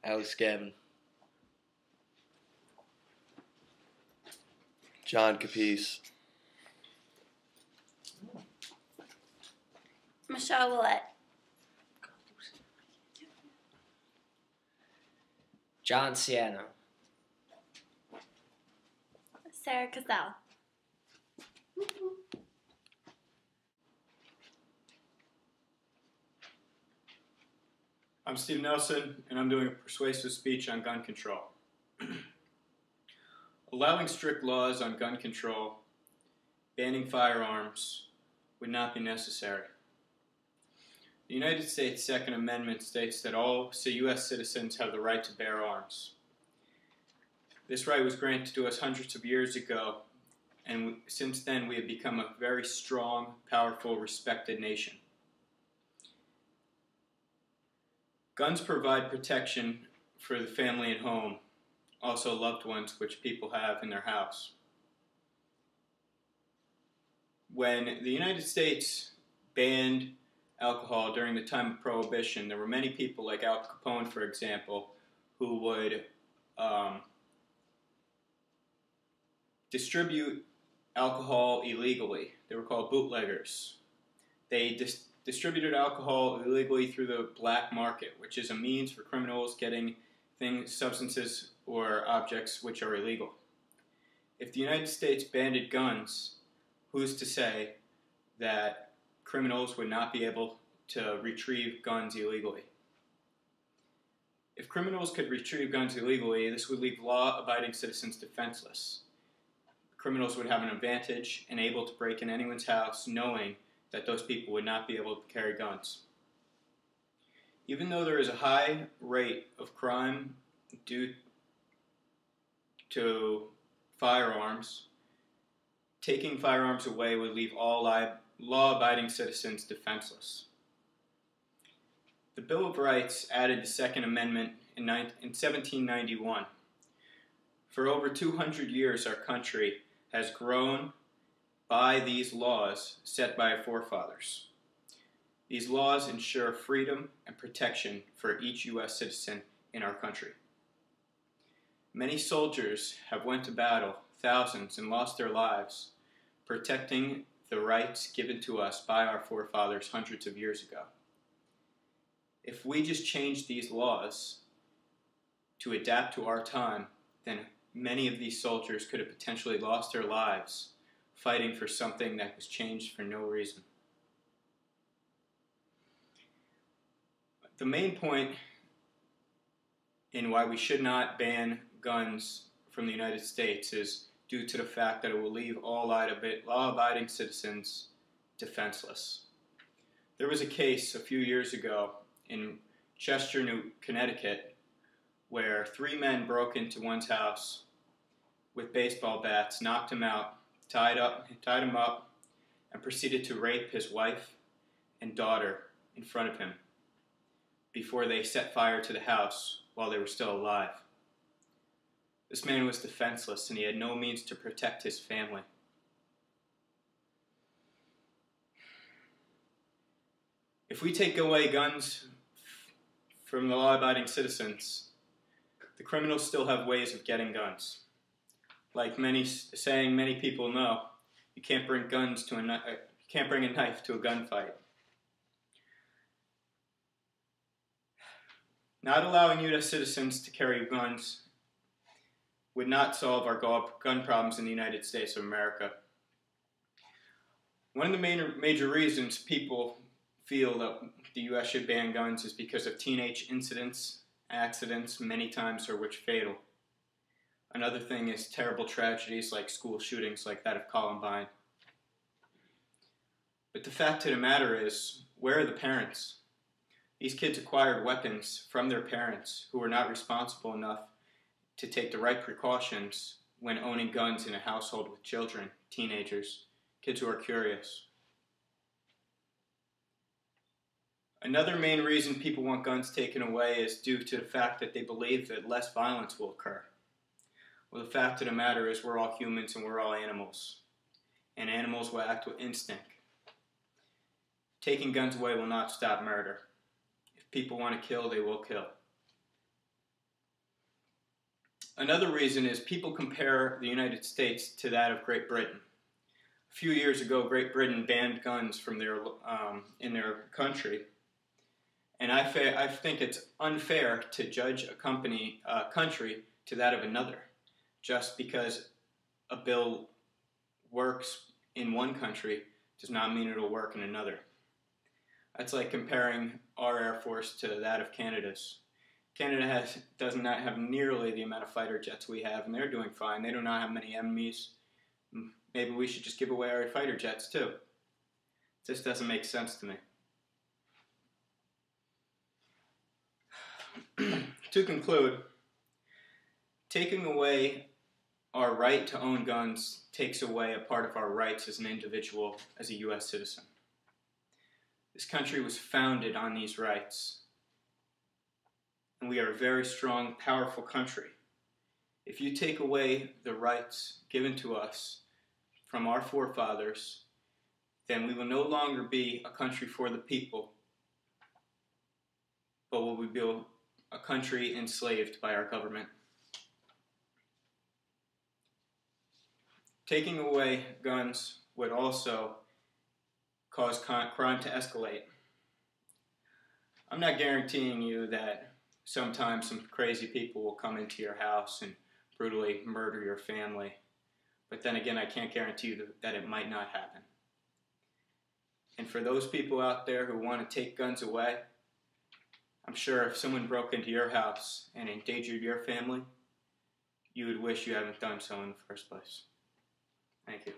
Alex Gavin. John Capice. Michelle Willett. John Siano. Sarah Cassell. I'm Steve Nelson, and I'm doing a persuasive speech on gun control. Allowing strict laws on gun control, banning firearms, would not be necessary. The United States Second Amendment states that all U.S. citizens have the right to bear arms. This right was granted to us hundreds of years ago, and since then we have become a very strong, powerful, respected nation. Guns provide protection for the family and home, also loved ones which people have in their house. When the United States banned alcohol during the time of Prohibition, there were many people like Al Capone, for example, who would distribute alcohol illegally. They were called bootleggers. They distributed alcohol illegally through the black market, which is a means for criminals getting things, substances, or objects which are illegal. If the United States banned guns, who's to say that criminals would not be able to retrieve guns illegally? If criminals could retrieve guns illegally, this would leave law-abiding citizens defenseless. Criminals would have an advantage and able to break in anyone's house knowing that those people would not be able to carry guns. Even though there is a high rate of crime due to firearms, taking firearms away would leave all law-abiding citizens defenseless. The Bill of Rights added the Second Amendment in 1791. For over 200 years, our country has grown by these laws set by our forefathers. These laws ensure freedom and protection for each U.S. citizen in our country. Many soldiers have went to battle, thousands, and lost their lives, protecting the rights given to us by our forefathers hundreds of years ago. If we just changed these laws to adapt to our time, then many of these soldiers could have potentially lost their lives fighting for something that was changed for no reason. The main point in why we should not ban guns from the United States is due to the fact that it will leave all law-abiding citizens defenseless. There was a case a few years ago in Chester, Connecticut, where 3 men broke into one's house with baseball bats, knocked him out, tied him up, and proceeded to rape his wife and daughter in front of him before they set fire to the house while they were still alive. This man was defenseless and he had no means to protect his family. If we take away guns from the law-abiding citizens, the criminals still have ways of getting guns. Like many people know, you can't bring a knife to a gunfight. Not allowing U.S. citizens to carry guns would not solve our gun problems in the United States of America. One of the major reasons people feel that the U.S. should ban guns is because of teenage incidents, accidents, many times are which fatal. Another thing is terrible tragedies like school shootings like that of Columbine. But the fact of the matter is, where are the parents? These kids acquired weapons from their parents who were not responsible enough to take the right precautions when owning guns in a household with children, teenagers, kids who are curious. Another main reason people want guns taken away is due to the fact that they believe that less violence will occur. Well, the fact of the matter is we're all humans and we're all animals. And animals will act with instinct. Taking guns away will not stop murder. If people want to kill, they will kill. Another reason is people compare the United States to that of Great Britain. A few years ago, Great Britain banned guns from in their country, and I think it's unfair to judge a country to that of another, just because a bill works in one country does not mean it'll work in another. That's like comparing our Air Force to that of Canada's. Canada does not have nearly the amount of fighter jets we have, and they're doing fine. They do not have many enemies. Maybe we should just give away our fighter jets too. This doesn't make sense to me. To conclude, taking away our right to own guns takes away a part of our rights as an individual, as a U.S. citizen. This country was founded on these rights, and we are a very strong, powerful country. If you take away the rights given to us from our forefathers, then we will no longer be a country for the people, but we will be a country enslaved by our government. Taking away guns would also cause crime to escalate. I'm not guaranteeing you that sometimes some crazy people will come into your house and brutally murder your family, but then again, I can't guarantee you that it might not happen. And for those people out there who want to take guns away, I'm sure if someone broke into your house and endangered your family, you would wish you hadn't done so in the first place. Thank you.